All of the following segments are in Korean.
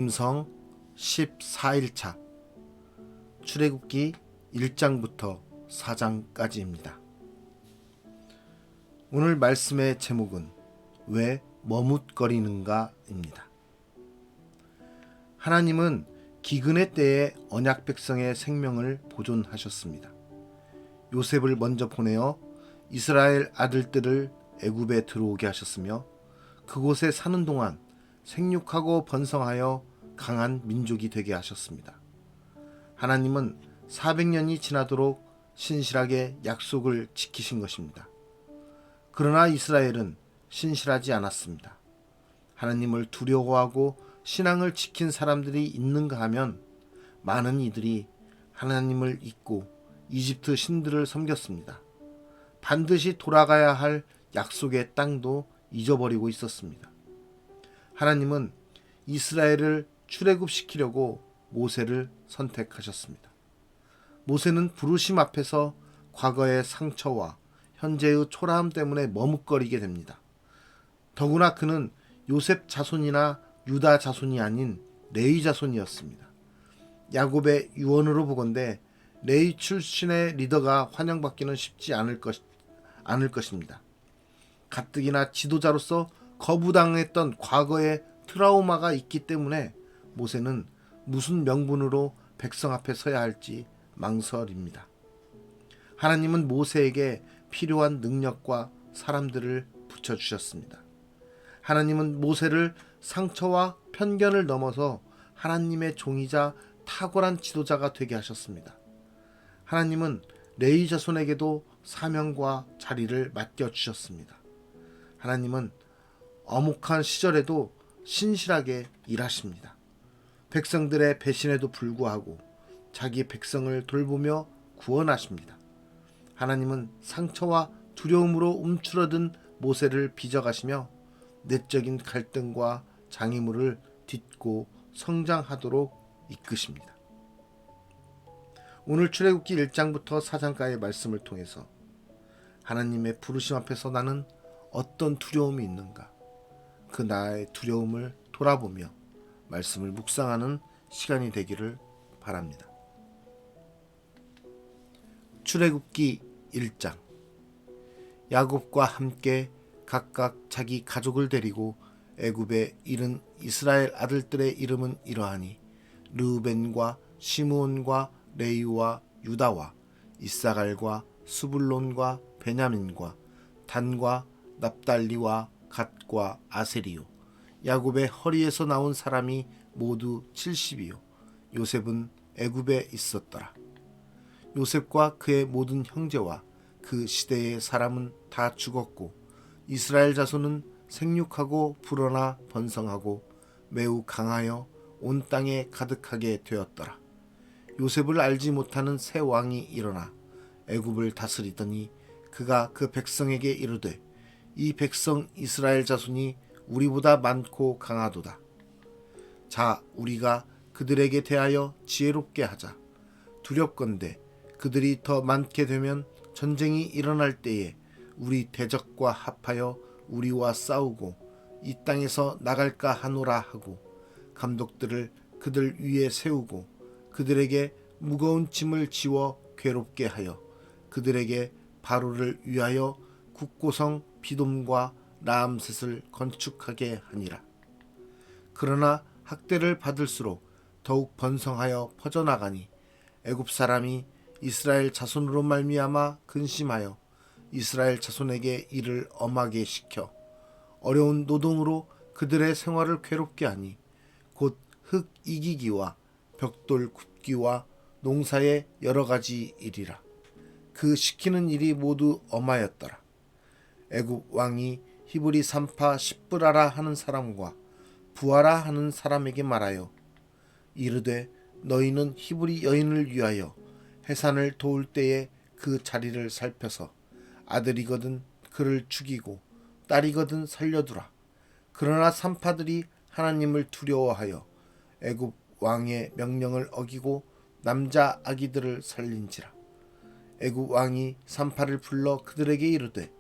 음성 14일차 출애굽기 1장부터 4장까지입니다. 오늘 말씀의 제목은 왜 머뭇거리는가입니다. 하나님은 기근의 때에 언약 백성의 생명을 보존하셨습니다. 요셉을 먼저 보내어 이스라엘 아들들을 애굽에 들어오게 하셨으며 그곳에 사는 동안 생육하고 번성하여 강한 민족이 되게 하셨습니다. 하나님은 400년이 지나도록 신실하게 약속을 지키신 것입니다. 그러나 이스라엘은 신실하지 않았습니다. 하나님을 두려워하고 신앙을 지킨 사람들이 있는가 하면 많은 이들이 하나님을 잊고 이집트 신들을 섬겼습니다. 반드시 돌아가야 할 약속의 땅도 잊어버리고 있었습니다. 하나님은 이스라엘을 출애굽시키려고 모세를 선택하셨습니다. 모세는 부르심 앞에서 과거의 상처와 현재의 초라함 때문에 머뭇거리게 됩니다. 더구나 그는 요셉 자손이나 유다 자손이 아닌 레위 자손이었습니다. 야곱의 유언으로 보건대 레위 출신의 리더가 환영받기는 쉽지 않을 것입니다. 가뜩이나 지도자로서 거부당했던 과거의 트라우마가 있기 때문에 모세는 무슨 명분으로 백성 앞에 서야 할지 망설입니다. 하나님은 모세에게 필요한 능력과 사람들을 붙여주셨습니다. 하나님은 모세를 상처와 편견을 넘어서 하나님의 종이자 탁월한 지도자가 되게 하셨습니다. 하나님은 레위 자손에게도 사명과 자리를 맡겨주셨습니다. 하나님은 엄혹한 시절에도 신실하게 일하십니다. 백성들의 배신에도 불구하고 자기 백성을 돌보며 구원하십니다. 하나님은 상처와 두려움으로 움츠러든 모세를 빚어가시며 내적인 갈등과 장애물을 딛고 성장하도록 이끄십니다. 오늘 출애굽기 1장부터 4장까지의 말씀을 통해서 하나님의 부르심 앞에서 나는 어떤 두려움이 있는가, 그 나의 두려움을 돌아보며 말씀을 묵상하는 시간이 되기를 바랍니다. 출애굽기 1장. 야곱과 함께 각각 자기 가족을 데리고 애굽에 이른 이스라엘 아들들의 이름은 이러하니 르우벤과 시므온과 레위와 유다와 이사갈과 스불론과 베냐민과 단과 납달리와 갓과 아세리요. 야곱의 허리에서 나온 사람이 모두 70이요. 요셉은 애굽에 있었더라. 요셉과 그의 모든 형제와 그 시대의 사람은 다 죽었고 이스라엘 자손은 생육하고 불어나 번성하고 매우 강하여 온 땅에 가득하게 되었더라. 요셉을 알지 못하는 새 왕이 일어나 애굽을 다스리더니 그가 그 백성에게 이르되 이 백성 이스라엘 자손이 우리보다 많고 강하도다. 자, 우리가 그들에게 대하여 지혜롭게 하자. 두렵건대 그들이 더 많게 되면 전쟁이 일어날 때에 우리 대적과 합하여 우리와 싸우고 이 땅에서 나갈까 하노라 하고 감독들을 그들 위에 세우고 그들에게 무거운 짐을 지워 괴롭게 하여 그들에게 바로를 위하여 국고성 비돔과 라암셋을 건축하게 하니라. 그러나 학대를 받을수록 더욱 번성하여 퍼져나가니 애굽 사람이 이스라엘 자손으로 말미암아 근심하여 이스라엘 자손에게 일을 엄하게 시켜 어려운 노동으로 그들의 생활을 괴롭게 하니 곧 흙 이기기와 벽돌 굽기와 농사의 여러 가지 일이라. 그 시키는 일이 모두 엄하였더라. 애굽 왕이 히브리 산파 십브라라 하는 사람과 부하라 하는 사람에게 말하여 이르되 너희는 히브리 여인을 위하여 해산을 도울 때에 그 자리를 살펴서 아들이거든 그를 죽이고 딸이거든 살려두라. 그러나 산파들이 하나님을 두려워하여 애굽 왕의 명령을 어기고 남자 아기들을 살린지라. 애굽 왕이 산파를 불러 그들에게 이르되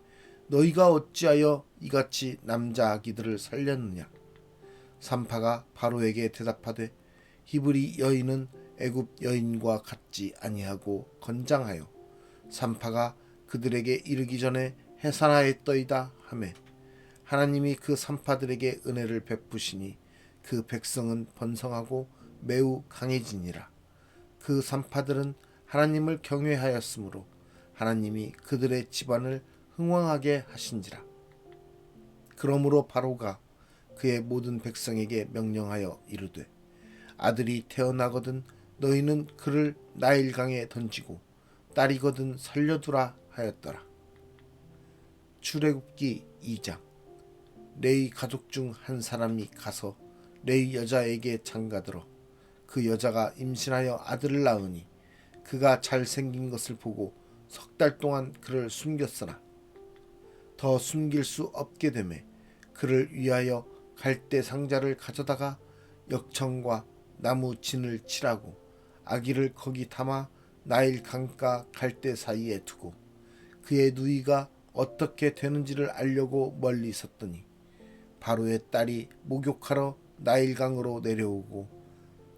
너희가 어찌하여 이같이 남자 아기들을 살렸느냐. 산파가 바로에게 대답하되 히브리 여인은 애굽 여인과 같지 아니하고 건장하여 산파가 그들에게 이르기 전에 해산하였더이다 하매 하나님이 그 산파들에게 은혜를 베푸시니 그 백성은 번성하고 매우 강해지니라. 그 산파들은 하나님을 경외하였으므로 하나님이 그들의 집안을 흥왕하게 하신지라. 그러므로 바로가 그의 모든 백성에게 명령하여 이르되 아들이 태어나거든 너희는 그를 나일강에 던지고 딸이거든 살려두라 하였더라. 출애굽기 2장. 레위 가족 중 한 사람이 가서 레위 여자에게 장가들어 그 여자가 임신하여 아들을 낳으니 그가 잘생긴 것을 보고 석 달 동안 그를 숨겼으나 더 숨길 수 없게 되매 그를 위하여 갈대 상자를 가져다가 역청과 나무 진을 칠하고 아기를 거기 담아 나일 강가 갈대 사이에 두고 그의 누이가 어떻게 되는지를 알려고 멀리 있었더니 바로의 딸이 목욕하러 나일강으로 내려오고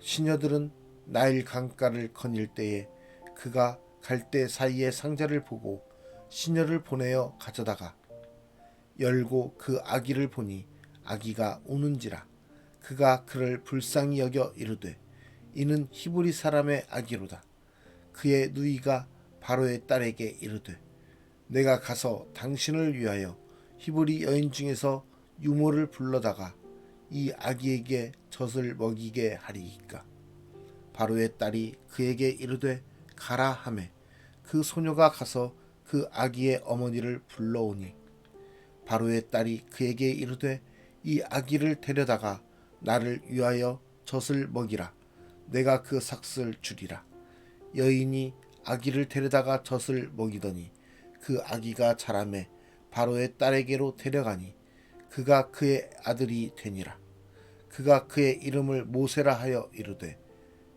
시녀들은 나일 강가를 거닐 때에 그가 갈대 사이의 상자를 보고 시녀를 보내어 가져다가 열고 그 아기를 보니 아기가 우는지라. 그가 그를 불쌍히 여겨 이르되 이는 히브리 사람의 아기로다. 그의 누이가 바로의 딸에게 이르되 내가 가서 당신을 위하여 히브리 여인 중에서 유모를 불러다가 이 아기에게 젖을 먹이게 하리이까. 바로의 딸이 그에게 이르되 가라 하매 그 소녀가 가서 그 아기의 어머니를 불러오니 바로의 딸이 그에게 이르되 이 아기를 데려다가 나를 위하여 젖을 먹이라. 내가 그 삭슬 주리라. 여인이 아기를 데려다가 젖을 먹이더니 그 아기가 자라매 바로의 딸에게로 데려가니 그가 그의 아들이 되니라. 그가 그의 이름을 모세라 하여 이르되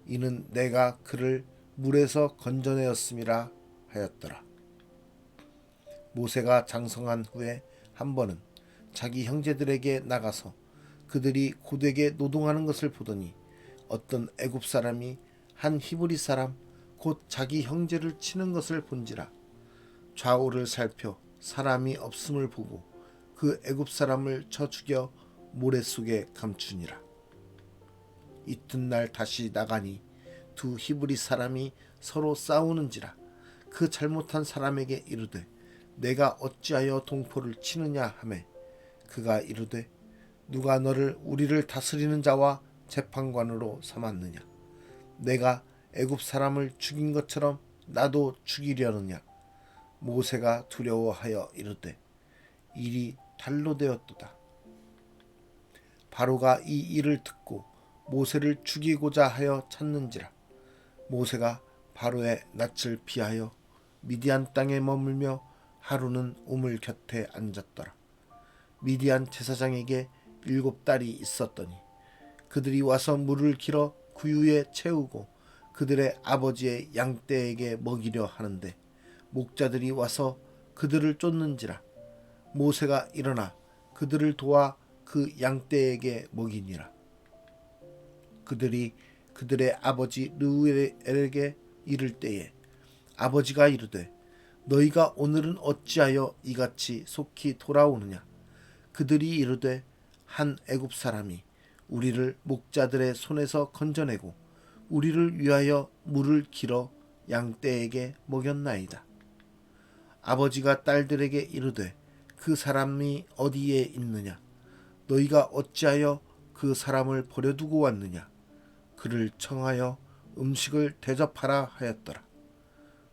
이는 내가 그를 물에서 건져내었음이라 하였더라. 모세가 장성한 후에 한 번은 자기 형제들에게 나가서 그들이 고되게 노동하는 것을 보더니 어떤 애굽 사람이 한 히브리 사람 곧 자기 형제를 치는 것을 본지라. 좌우를 살펴 사람이 없음을 보고 그 애굽 사람을 쳐 죽여 모래 속에 감추니라. 이튿날 다시 나가니 두 히브리 사람이 서로 싸우는지라. 그 잘못한 사람에게 이르되 내가 어찌하여 동포를 치느냐 하매 그가 이르되 누가 너를 우리를 다스리는 자와 재판관으로 삼았느냐. 내가 애굽 사람을 죽인 것처럼 나도 죽이려느냐. 모세가 두려워하여 이르되 일이 달로 되었도다. 바로가 이 일을 듣고 모세를 죽이고자 하여 찾는지라. 모세가 바로의 낯을 피하여 미디안 땅에 머물며 하루는 우물 곁에 앉았더라. 미디안 제사장에게 7딸이 있었더니 그들이 와서 물을 길어 구유에 채우고 그들의 아버지의 양떼에게 먹이려 하는데 목자들이 와서 그들을 쫓는지라. 모세가 일어나 그들을 도와 그 양떼에게 먹이니라. 그들이 그들의 아버지 르우엘에게 이를 때에 아버지가 이르되 너희가 오늘은 어찌하여 이같이 속히 돌아오느냐. 그들이 이르되 한 애굽 사람이 우리를 목자들의 손에서 건져내고 우리를 위하여 물을 길어 양떼에게 먹였나이다. 아버지가 딸들에게 이르되 그 사람이 어디에 있느냐. 너희가 어찌하여 그 사람을 버려두고 왔느냐. 그를 청하여 음식을 대접하라 하였더라.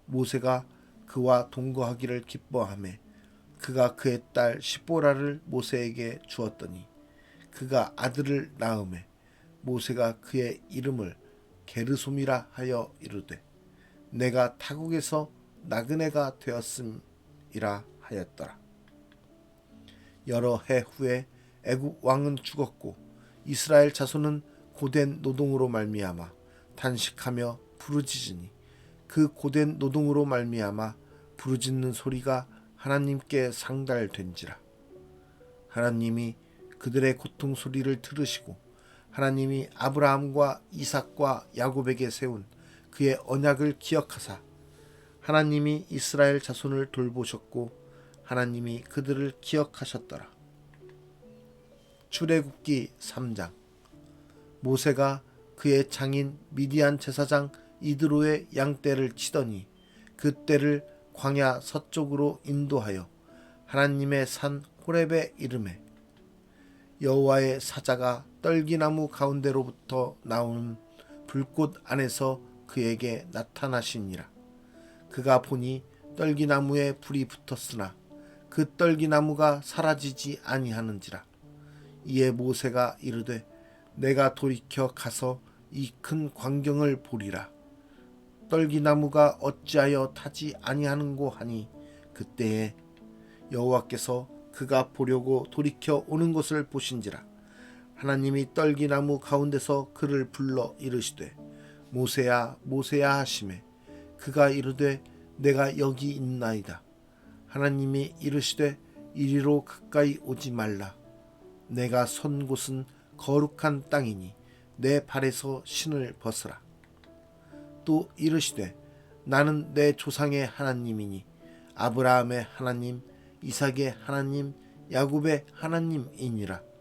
모세가 그와 동거하기를 기뻐하매 그가 그의 딸 시보라를 모세에게 주었더니 그가 아들을 낳음에 모세가 그의 이름을 게르솜이라 하여 이르되 내가 타국에서 나그네가 되었음이라 하였더라. 여러 해 후에 애굽 왕은 죽었고 이스라엘 자손은 고된 노동으로 말미암아 탄식하며 부르짖으니 그 고된 노동으로 말미암아 부르짖는 소리가 하나님께 상달된지라. 하나님이 그들의 고통 소리를 들으시고 하나님이 아브라함과 이삭과 야곱에게 세운 그의 언약을 기억하사 하나님이 이스라엘 자손을 돌보셨고 하나님이 그들을 기억하셨더라. 출애굽기 3장. 모세가 그의 장인 미디안 제사장 이드로의 양떼를 치더니 그 떼를 광야 서쪽으로 인도하여 하나님의 산 호렙에 이르매 여호와의 사자가 떨기나무 가운데로부터 나오는 불꽃 안에서 그에게 나타나시니라. 그가 보니 떨기나무에 불이 붙었으나 그 떨기나무가 사라지지 아니하는지라. 이에 모세가 이르되 내가 돌이켜 가서 이 큰 광경을 보리라. 떨기나무가 어찌하여 타지 아니하는고 하니 그때에 여호와께서 그가 보려고 돌이켜 오는 것을 보신지라. 하나님이 떨기나무 가운데서 그를 불러 이르시되 모세야 모세야 하시매 그가 이르되 내가 여기 있나이다. 하나님이 이르시되 이리로 가까이 오지 말라. 내가 선 곳은 거룩한 땅이니 내 발에서 신을 벗으라. 또 이르시되 나는 내 조상의 하나님이니 아브라함의 하나님 이삭의 하나님 야곱의 하나님이니라.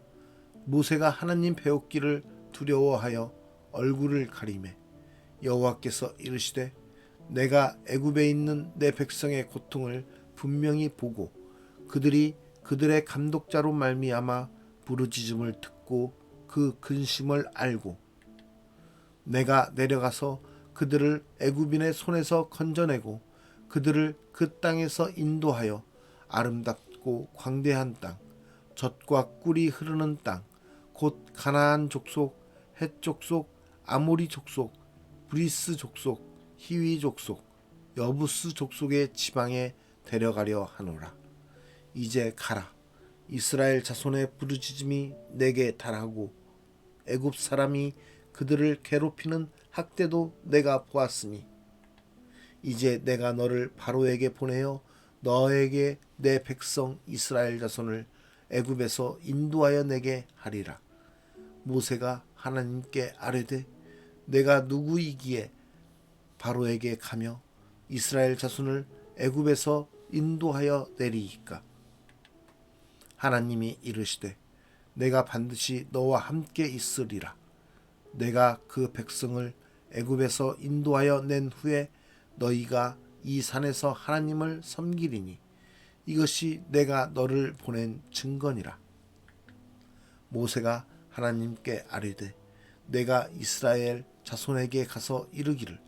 모세가 하나님 배웠기를 두려워하여 얼굴을 가리매 여호와께서 이르시되 내가 애굽에 있는 내 백성의 고통을 분명히 보고 그들이 그들의 감독자로 말미암아 부르짖음을 듣고 그 근심을 알고 내가 내려가서 그들을 애굽인의 손에서 건져내고 그들을 그 땅에서 인도하여 아름답고 광대한 땅, 젖과 꿀이 흐르는 땅, 곧 가나안 족속, 헷 족속, 아모리 족속, 브리스 족속, 히위 족속, 여부스 족속의 지방에 데려가려 하노라. 이제 가라. 이스라엘 자손의 부르짖음이 내게 달하고 애굽 사람이 그들을 괴롭히는 학대도 내가 보았으니 이제 내가 너를 바로에게 보내어 너에게 내 백성 이스라엘 자손을 애굽에서 인도하여 내게 하리라. 모세가 하나님께 아뢰되 내가 누구이기에 바로에게 가며 이스라엘 자손을 애굽에서 인도하여 내리이까. 하나님이 이르시되 내가 반드시 너와 함께 있으리라. 내가 그 백성을 애굽에서 인도하여 낸 후에 너희가 이 산에서 하나님을 섬기리니 이것이 내가 너를 보낸 증거니라. 모세가 하나님께 아뢰되 내가 이스라엘 자손에게 가서 이르기를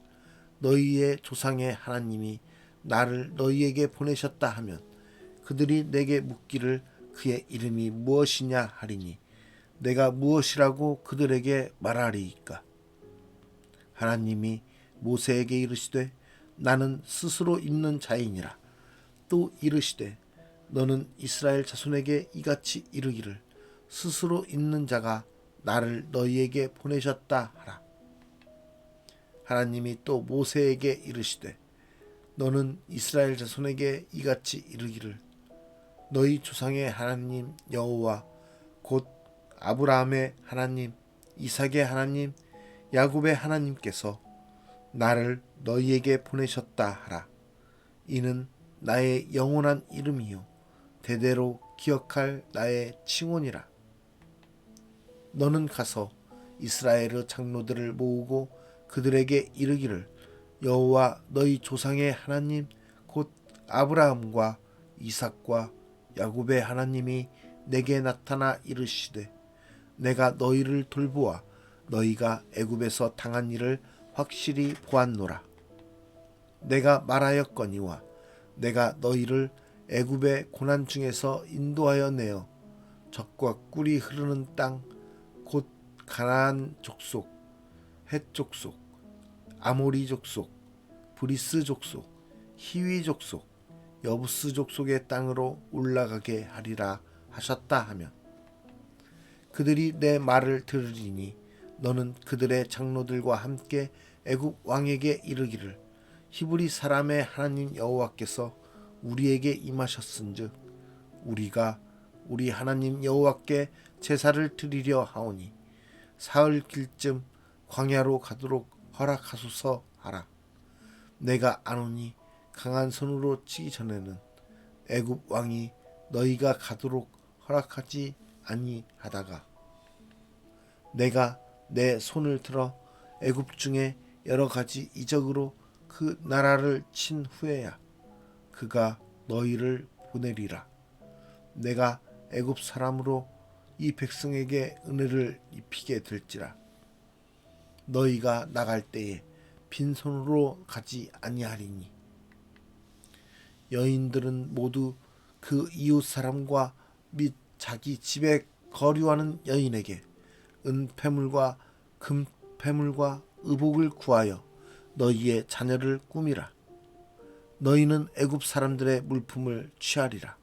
너희의 조상의 하나님이 나를 너희에게 보내셨다 하면 그들이 내게 묻기를 그의 이름이 무엇이냐 하리니 내가 무엇이라고 그들에게 말하리이까. 하나님이 모세에게 이르시되 나는 스스로 있는 자이니라. 또 이르시되 너는 이스라엘 자손에게 이같이 이르기를 스스로 있는 자가 나를 너희에게 보내셨다 하라. 하나님이 또 모세에게 이르시되 너는 이스라엘 자손에게 이같이 이르기를 너희 조상의 하나님 여호와 곧 아브라함의 하나님 이삭의 하나님 야곱의 하나님께서 나를 너희에게 보내셨다 하라. 이는 나의 영원한 이름이요 대대로 기억할 나의 칭혼이라. 너는 가서 이스라엘의 장로들을 모으고 그들에게 이르기를 여호와 너희 조상의 하나님 곧 아브라함과 이삭과 야곱의 하나님이 내게 나타나 이르시되 내가 너희를 돌보아 너희가 애굽에서 당한 일을 확실히 보았노라. 내가 말하였거니와 내가 너희를 애굽의 고난 중에서 인도하여 내어 젖과 꿀이 흐르는 땅 곧 가나안 족속, 헷 족속, 아모리 족속, 브리스 족속, 히위 족속, 여부스 족속의 땅으로 올라가게 하리라 하셨다 하면 그들이 내 말을 들으리니 너는 그들의 장로들과 함께 애굽 왕에게 이르기를 히브리 사람의 하나님 여호와께서 우리에게 임하셨은즉 우리가 우리 하나님 여호와께 제사를 드리려 하오니 사흘길쯤 광야로 가도록 허락하소서 하라. 내가 아노니 강한 손으로 치기 전에는 애굽 왕이 너희가 가도록 허락하지 아니하다가 내가 내 손을 들어 애굽 중에 여러 가지 이적으로 그 나라를 친 후에야 그가 너희를 보내리라. 내가 애굽 사람으로 이 백성에게 은혜를 입히게 될지라. 너희가 나갈 때에 빈손으로 가지 아니하리니 여인들은 모두 그 이웃 사람과 및 자기 집에 거류하는 여인에게 은폐물과 금폐물과 의복을 구하여 너희의 자녀를 꾸미라. 너희는 애굽 사람들의 물품을 취하리라.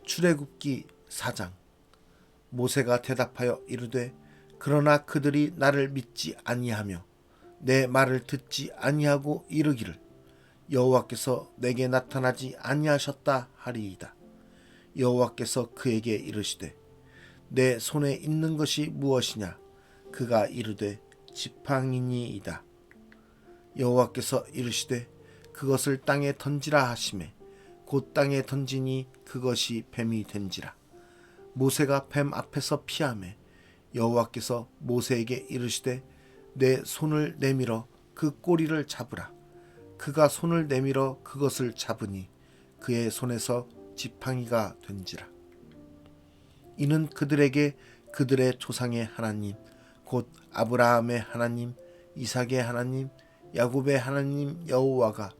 출애굽기 4장. 모세가 대답하여 이르되 그러나 그들이 나를 믿지 아니하며 내 말을 듣지 아니하고 이르기를 여호와께서 내게 나타나지 아니하셨다 하리이다. 여호와께서 그에게 이르시되 내 손에 있는 것이 무엇이냐? 그가 이르되 지팡이니이다. 여호와께서 이르시되 그것을 땅에 던지라 하시매 곧 땅에 던지니 그것이 뱀이 된지라. 모세가 뱀 앞에서 피하매 여호와께서 모세에게 이르시되 내 손을 내밀어 그 꼬리를 잡으라. 그가 손을 내밀어 그것을 잡으니 그의 손에서 지팡이가 된지라. 이는 그들에게 그들의 조상의 하나님 곧 아브라함의 하나님 이삭의 하나님 야곱의 하나님 여호와가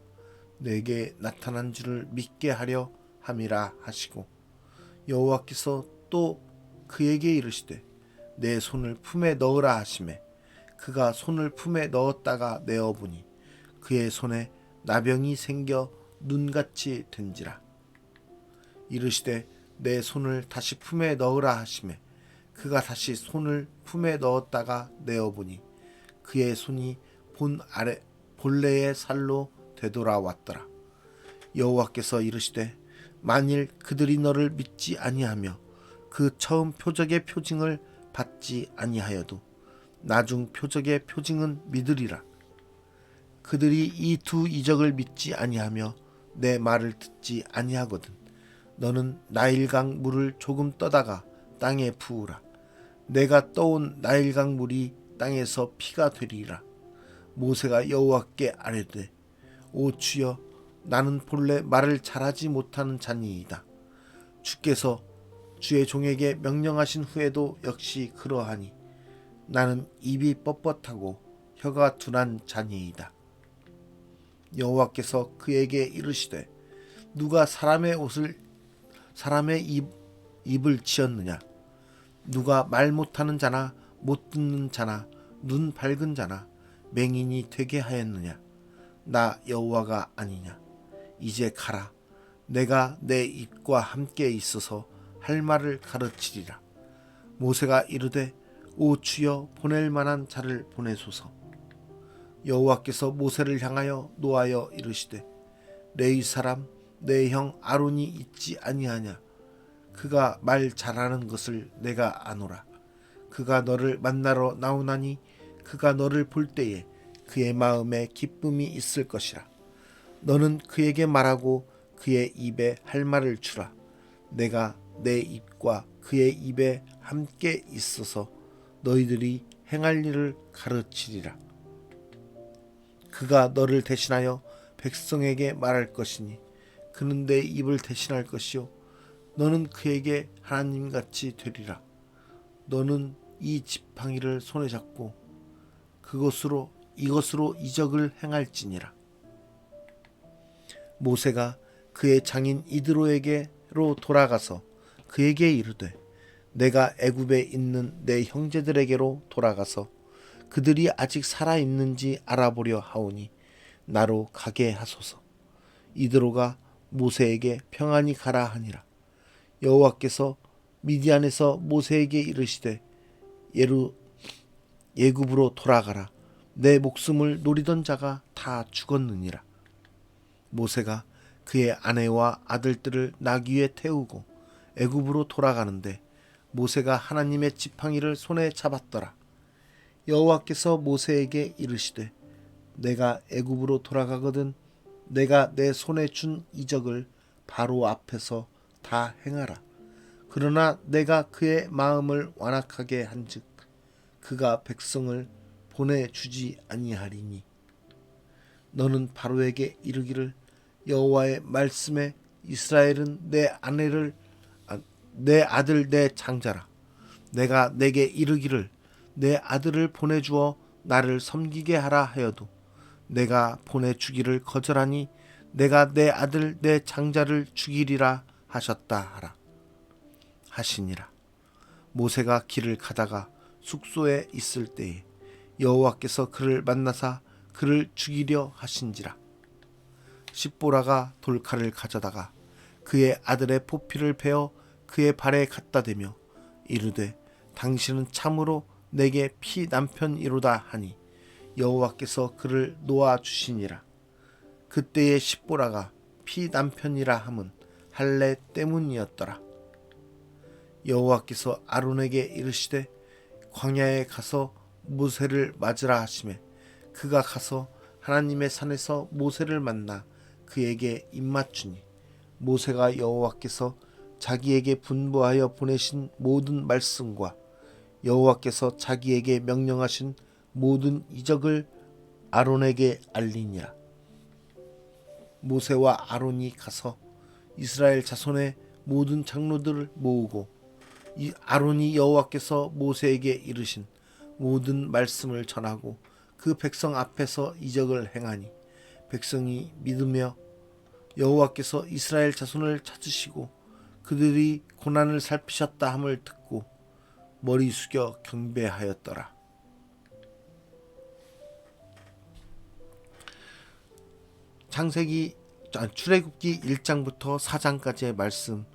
내게 나타난 줄을 믿게 하려 함이라 하시고 여호와께서 또 그에게 이르시되 내 손을 품에 넣으라 하시매 그가 손을 품에 넣었다가 내어보니 그의 손에 나병이 생겨 눈같이 된지라. 이르시되 내 손을 다시 품에 넣으라 하시매 그가 다시 손을 품에 넣었다가 내어보니 그의 손이 본래의 살로 되돌아왔더라. 여호와께서 이르시되 만일 그들이 너를 믿지 아니하며 그 처음 표적의 표징을 받지 아니하여도 나중 표적의 표징은 믿으리라. 그들이 이 두 이적을 믿지 아니하며 내 말을 듣지 아니하거든 너는 나일강 물을 조금 떠다가 땅에 부으라. 내가 떠온 나일강 물이 땅에서 피가 되리라. 모세가 여호와께 아뢰되 오 주여 나는 본래 말을 잘하지 못하는 자니이다. 주께서 주의 종에게 명령하신 후에도 역시 그러하니 나는 입이 뻣뻣하고 혀가 둔한 자니이다. 여호와께서 그에게 이르시되 누가 사람의 입을 지었느냐? 누가 말 못하는 자나 못 듣는 자나 눈 밝은 자나 맹인이 되게 하였느냐? 나 여호와가 아니냐? 이제 가라. 내가 내 입과 함께 있어서 할 말을 가르치리라. 모세가 이르되 오 주여 보낼 만한 자를 보내소서. 여호와께서 모세를 향하여 노하여 이르시되 레위 사람 내 형 아론이 있지 아니하냐? 그가 말 잘하는 것을 내가 아노라. 그가 너를 만나러 나오나니 그가 너를 볼 때에 그의 마음에 기쁨이 있을 것이라. 너는 그에게 말하고 그의 입에 할 말을 주라. 내가 내 입과 그의 입에 함께 있어서 너희들이 행할 일을 가르치리라. 그가 너를 대신하여 백성에게 말할 것이니 그는 내 입을 대신할 것이요 너는 그에게 하나님같이 되리라. 너는 이 지팡이를 손에 잡고 이것으로 이적을 행할지니라. 모세가 그의 장인 이드로에게로 돌아가서 그에게 이르되 내가 애굽에 있는 내 형제들에게로 돌아가서 그들이 아직 살아 있는지 알아보려 하오니 나로 가게 하소서. 이드로가 모세에게 평안히 가라 하니라. 여호와께서 미디안에서 모세에게 이르시되 예굽으로 돌아가라. 내 목숨을 노리던 자가 다 죽었느니라. 모세가 그의 아내와 아들들을 나귀에 태우고 애굽으로 돌아가는데 모세가 하나님의 지팡이를 손에 잡았더라. 여호와께서 모세에게 이르시되 내가 애굽으로 돌아가거든 내가 내 손에 준 이적을 바로 앞에서 다 행하라. 그러나 내가 그의 마음을 완악하게 한즉 그가 백성을 보내주지 아니하리니 너는 바로에게 이르기를 여호와의 말씀에 이스라엘은 내 아들 내 장자라. 내가 내게 이르기를 내 아들을 보내주어 나를 섬기게 하라 하여도 내가 보내주기를 거절하니 내가 내 아들 내 장자를 죽이리라 하셨다 하라 하시니라. 모세가 길을 가다가 숙소에 있을 때에 여호와께서 그를 만나사 그를 죽이려 하신지라. 십보라가 돌칼을 가져다가 그의 아들의 포피를 베어 그의 발에 갖다 대며 이르되 당신은 참으로 내게 피 남편이로다 하니 여호와께서 그를 놓아 주시니라. 그때의 십보라가 피 남편이라 함은 할례 때문이었더라. 여호와께서 아론에게 이르시되 광야에 가서 모세를 맞으라 하시매 그가 가서 하나님의 산에서 모세를 만나 그에게 입맞추니 모세가 여호와께서 자기에게 분부하여 보내신 모든 말씀과 여호와께서 자기에게 명령하신 모든 이적을 아론에게 알리니라. 모세와 아론이 가서 이스라엘 자손의 모든 장로들을 모으고 아론이 여호와께서 모세에게 이르신 모든 말씀을 전하고 그 백성 앞에서 이적을 행하니 백성이 믿으며 여호와께서 이스라엘 자손을 찾으시고 그들이 고난을 살피셨다 함을 듣고 머리 숙여 경배하였더라. 출애굽기 1장부터 4장까지의 말씀.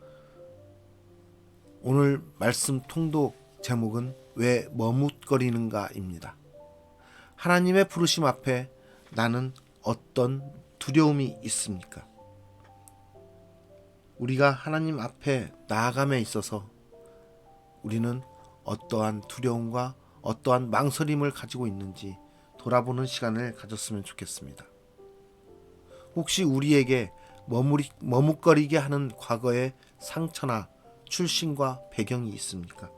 오늘 말씀 통독 제목은 왜 머뭇거리는가입니다. 하나님의 부르심 앞에 나는 어떤 두려움이 있습니까? 우리가 하나님 앞에 나아감에 있어서 우리는 어떠한 두려움과 어떠한 망설임을 가지고 있는지 돌아보는 시간을 가졌으면 좋겠습니다. 혹시 우리에게 머뭇거리게 하는 과거의 상처나 출신과 배경이 있습니까?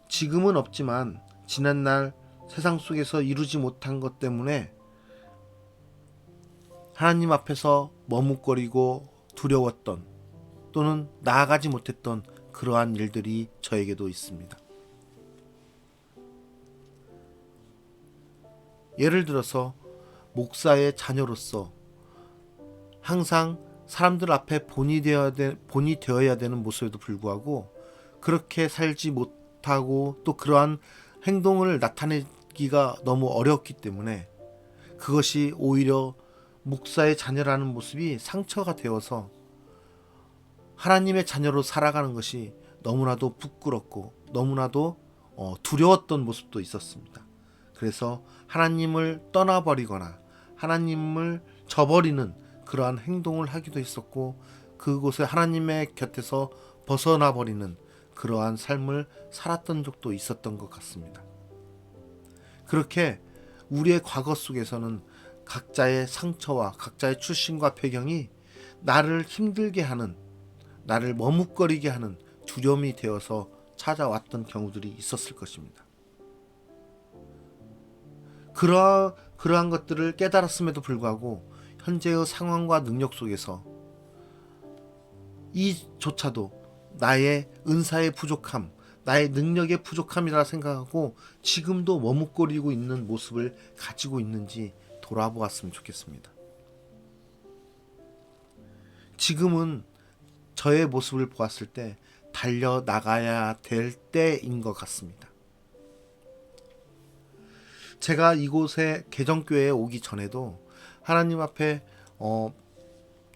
지금은 없지만 지난날 세상 속에서 이루지 못한 것 때문에 하나님 앞에서 머뭇거리고 두려웠던 또는 나아가지 못했던 그러한 일들이 저에게도 있습니다. 예를 들어서 목사의 자녀로서 항상 사람들 앞에 본이 되어야 되는 모습에도 불구하고 그렇게 살지 못하고 또 그러한 행동을 나타내기가 너무 어렵기 때문에 그것이 오히려 목사의 자녀라는 모습이 상처가 되어서 하나님의 자녀로 살아가는 것이 너무나도 부끄럽고 너무나도 두려웠던 모습도 있었습니다. 그래서 하나님을 떠나버리거나 하나님을 저버리는 그러한 행동을 하기도 했었고 그곳에 하나님의 곁에서 벗어나 버리는 그러한 삶을 살았던 적도 있었던 것 같습니다. 그렇게 우리의 과거 속에서는 각자의 상처와 각자의 출신과 배경이 나를 힘들게 하는, 나를 머뭇거리게 하는 두려움이 되어서 찾아왔던 경우들이 있었을 것입니다. 그러한 것들을 깨달았음에도 불구하고 현재의 상황과 능력 속에서 이조차도 나의 은사의 부족함, 나의 능력의 부족함이라 생각하고 지금도 머뭇거리고 있는 모습을 가지고 있는지 돌아보았으면 좋겠습니다. 지금은 저의 모습을 보았을 때 달려나가야 될 때인 것 같습니다. 제가 이곳에 개정교회에 오기 전에도 하나님 앞에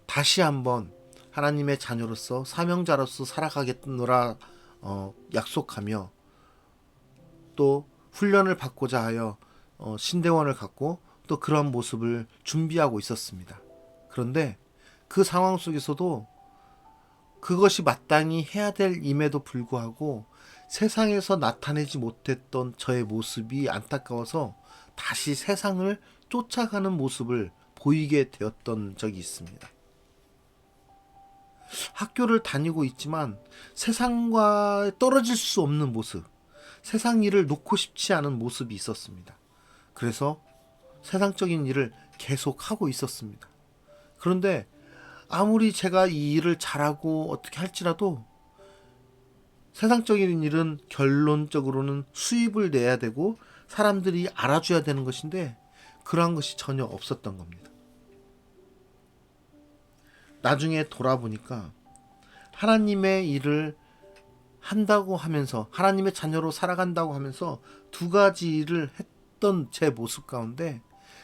다시 한번 하나님의 자녀로서 사명자로서 살아가겠노라 약속하며 또 훈련을 받고자 하여 신대원을 갖고 또 그런 모습을 준비하고 있었습니다. 그런데 그 상황 속에서도 그것이 마땅히 해야 될 임에도 불구하고 세상에서 나타내지 못했던 저의 모습이 안타까워서 다시 세상을 쫓아가는 모습을 보이게 되었던 적이 있습니다. 학교를 다니고 있지만 세상과 떨어질 수 없는 모습, 세상 일을 놓고 싶지 않은 모습이 있었습니다. 그래서 세상적인 일을 계속 하고 있었습니다. 그런데 아무리 제가 이 일을 잘하고 어떻게 할지라도 세상적인 일은 결론적으로는 수입을 내야 되고 사람들이 알아줘야 되는 것인데 그러한 것이 전혀 없었던 겁니다. 나중에 돌아보니까 하나님의 일을 한다고 하면서 하나님의 자녀로 살아간다고 하면서 두 가지 일을 했던 제 모습 가운데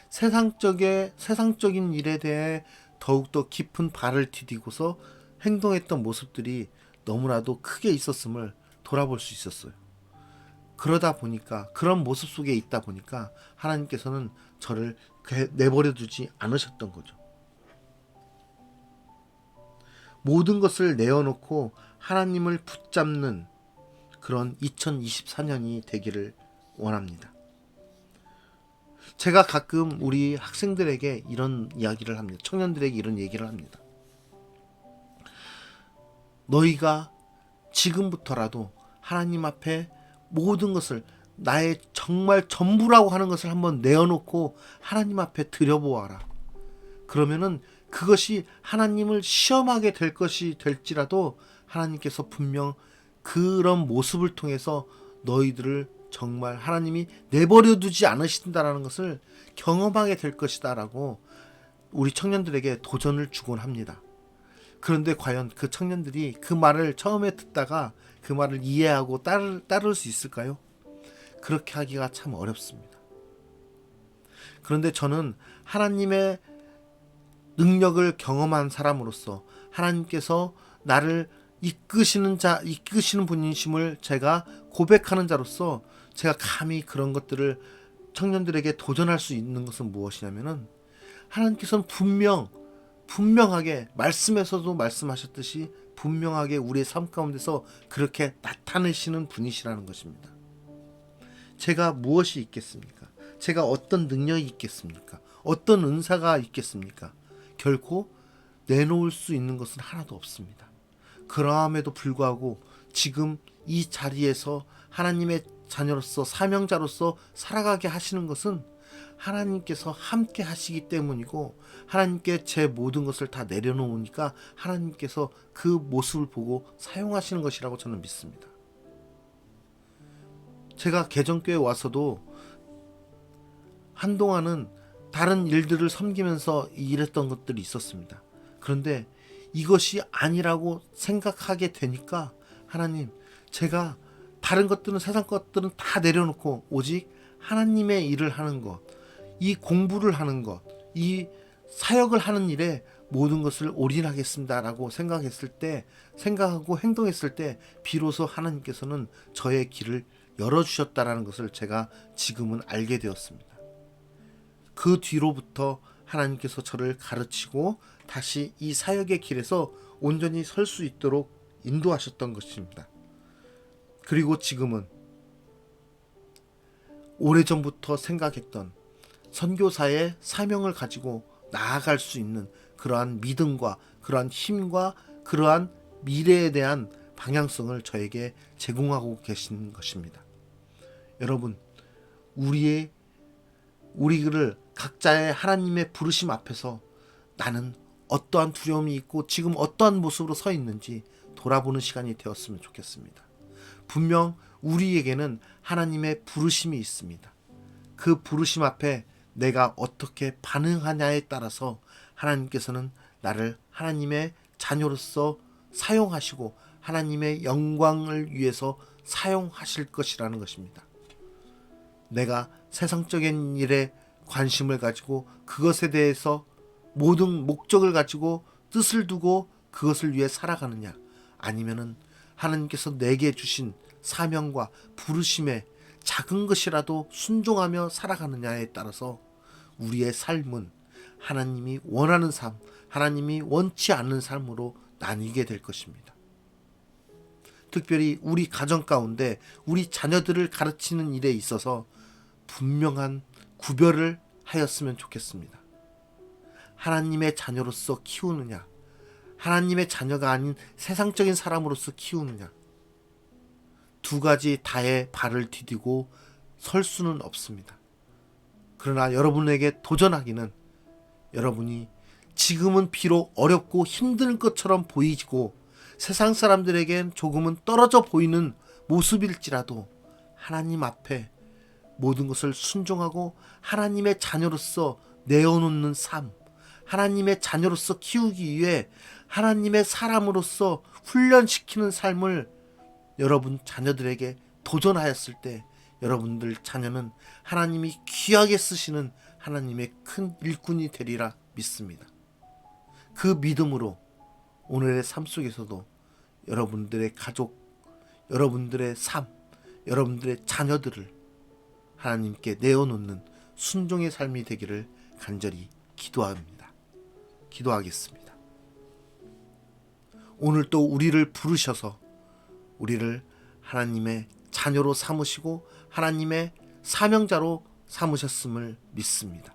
세상적인 일에 대해 더욱더 깊은 발을 디디고서 행동했던 모습들이 너무나도 크게 있었음을 돌아볼 수 있었어요. 그러다 보니까 그런 모습 속에 있다 보니까 하나님께서는 저를 내버려 두지 않으셨던 거죠. 모든 것을 내어놓고 하나님을 붙잡는 그런 2024년이 되기를 원합니다. 제가 가끔 우리 학생들에게 이런 이야기를 합니다. 청년들에게 이런 얘기를 합니다. 너희가 지금부터라도 하나님 앞에 모든 것을 나의 정말 전부라고 하는 것을 한번 내어놓고 하나님 앞에 드려보아라. 그러면은 그것이 하나님을 시험하게 될 것이 될지라도 하나님께서 분명 그런 모습을 통해서 너희들을 정말 하나님이 내버려 두지 않으신다라는 것을 경험하게 될 것이다 라고 우리 청년들에게 도전을 주곤 합니다. 그런데 과연 그 청년들이 그 말을 처음에 듣다가 그 말을 이해하고 따를 수 있을까요? 그렇게 하기가 참 어렵습니다. 그런데 저는 하나님의 능력을 경험한 사람으로서 하나님께서 나를 이끄시는 분이심을 제가 고백하는 자로서 제가 감히 그런 것들을 청년들에게 도전할 수 있는 것은 무엇이냐면은 하나님께서는 분명하게 말씀에서도 말씀하셨듯이 분명하게 우리의 삶 가운데서 그렇게 나타내시는 분이시라는 것입니다. 제가 무엇이 있겠습니까? 제가 어떤 능력이 있겠습니까? 어떤 은사가 있겠습니까? 결코 내놓을 수 있는 것은 하나도 없습니다. 그러함에도 불구하고 지금 이 자리에서 하나님의 자녀로서 사명자로서 살아가게 하시는 것은 하나님께서 함께 하시기 때문이고 하나님께 제 모든 것을 다 내려놓으니까 하나님께서 그 모습을 보고 사용하시는 것이라고 저는 믿습니다. 제가 개정교회 와서도 한동안은 다른 일들을 섬기면서 일했던 것들이 있었습니다. 그런데 이것이 아니라고 생각하게 되니까 하나님, 제가 다른 것들은 세상 것들은 다 내려놓고 오직 하나님의 일을 하는 것, 이 공부를 하는 것, 이 사역을 하는 일에 모든 것을 올인하겠습니다라고 생각하고 행동했을 때 비로소 하나님께서는 저의 길을 열어주셨다라는 것을 제가 지금은 알게 되었습니다. 그 뒤로부터 하나님께서 저를 가르치고 다시 이 사역의 길에서 온전히 설 수 있도록 인도하셨던 것입니다. 그리고 지금은 오래전부터 생각했던 선교사의 사명을 가지고 나아갈 수 있는 그러한 믿음과 그러한 힘과 그러한 미래에 대한 방향성을 저에게 제공하고 계신 것입니다. 여러분, 우리를 각자의 하나님의 부르심 앞에서 나는 어떠한 두려움이 있고 지금 어떠한 모습으로 서 있는지 돌아보는 시간이 되었으면 좋겠습니다. 분명 우리에게는 하나님의 부르심이 있습니다. 그 부르심 앞에 내가 어떻게 반응하냐에 따라서 하나님께서는 나를 하나님의 자녀로서 사용하시고 하나님의 영광을 위해서 사용하실 것이라는 것입니다. 내가 세상적인 일에 관심을 가지고 그것에 대해서 모든 목적을 가지고 뜻을 두고 그것을 위해 살아가느냐, 아니면은 하나님께서 내게 주신 사명과 부르심에 작은 것이라도 순종하며 살아가느냐에 따라서 우리의 삶은 하나님이 원하는 삶, 하나님이 원치 않는 삶으로 나뉘게 될 것입니다. 특별히 우리 가정 가운데 우리 자녀들을 가르치는 일에 있어서 분명한 구별을 하였으면 좋겠습니다. 하나님의 자녀로서 키우느냐, 하나님의 자녀가 아닌 세상적인 사람으로서 키우느냐, 두 가지 다의 발을 디디고 설 수는 없습니다. 그러나 여러분에게 도전하기는, 여러분이 지금은 비록 어렵고 힘든 것처럼 보이고 세상 사람들에겐 조금은 떨어져 보이는 모습일지라도 하나님 앞에 모든 것을 순종하고 하나님의 자녀로서 내어놓는 삶, 하나님의 자녀로서 키우기 위해 하나님의 사람으로서 훈련시키는 삶을 여러분 자녀들에게 도전하였을 때 여러분들 자녀는 하나님이 귀하게 쓰시는 하나님의 큰 일꾼이 되리라 믿습니다. 그 믿음으로 오늘의 삶 속에서도 여러분들의 가족, 여러분들의 삶, 여러분들의 자녀들을 하나님께 내어놓는 순종의 삶이 되기를 간절히 기도합니다. 기도하겠습니다. 오늘 또 우리를 부르셔서 우리를 하나님의 자녀로 삼으시고 하나님의 사명자로 삼으셨음을 믿습니다.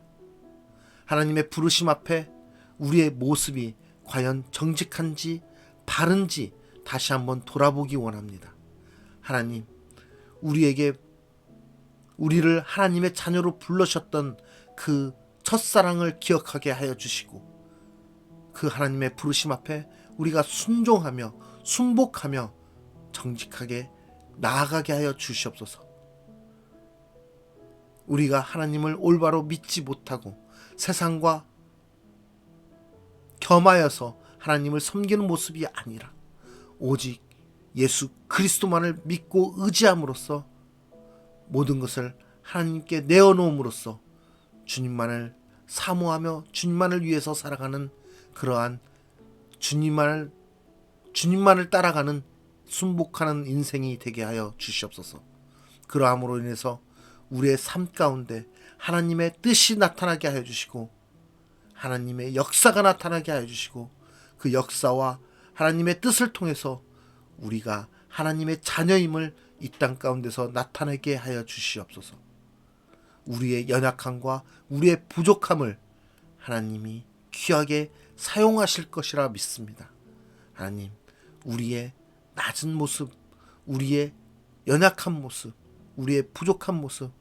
하나님의 부르심 앞에 우리의 모습이 과연 정직한지 바른지 다시 한번 돌아보기 원합니다. 하나님, 우리를 하나님의 자녀로 불러셨던 그 첫사랑을 기억하게 하여 주시고 그 하나님의 부르심 앞에 우리가 순종하며 순복하며 정직하게 나아가게 하여 주시옵소서. 우리가 하나님을 올바로 믿지 못하고 세상과 겸하여서 하나님을 섬기는 모습이 아니라 오직 예수 그리스도만을 믿고 의지함으로써 모든 것을 하나님께 내어놓음으로써 주님만을 사모하며 주님만을 위해서 살아가는 그러한 주님만을 따라가는 순복하는 인생이 되게 하여 주시옵소서. 그러함으로 인해서 우리의 삶 가운데 하나님의 뜻이 나타나게 하여 주시고 하나님의 역사가 나타나게 하여 주시고 그 역사와 하나님의 뜻을 통해서 우리가 하나님의 자녀임을 이 땅 가운데서 나타내게 하여 주시옵소서. 우리의 연약함과 우리의 부족함을 하나님이 귀하게 사용하실 것이라 믿습니다. 하나님, 우리의 낮은 모습, 우리의 연약한 모습, 우리의 부족한 모습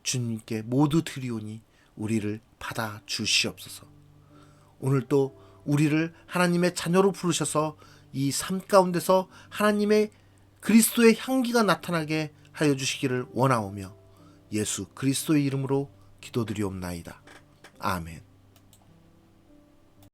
주님께 모두 드리오니 우리를 받아 주시옵소서. 오늘도 우리를 하나님의 자녀로 부르셔서 이 삶 가운데서 하나님의 그리스도의 향기가 나타나게 하여 주시기를 원하오며 예수 그리스도의 이름으로 기도드리옵나이다. 아멘.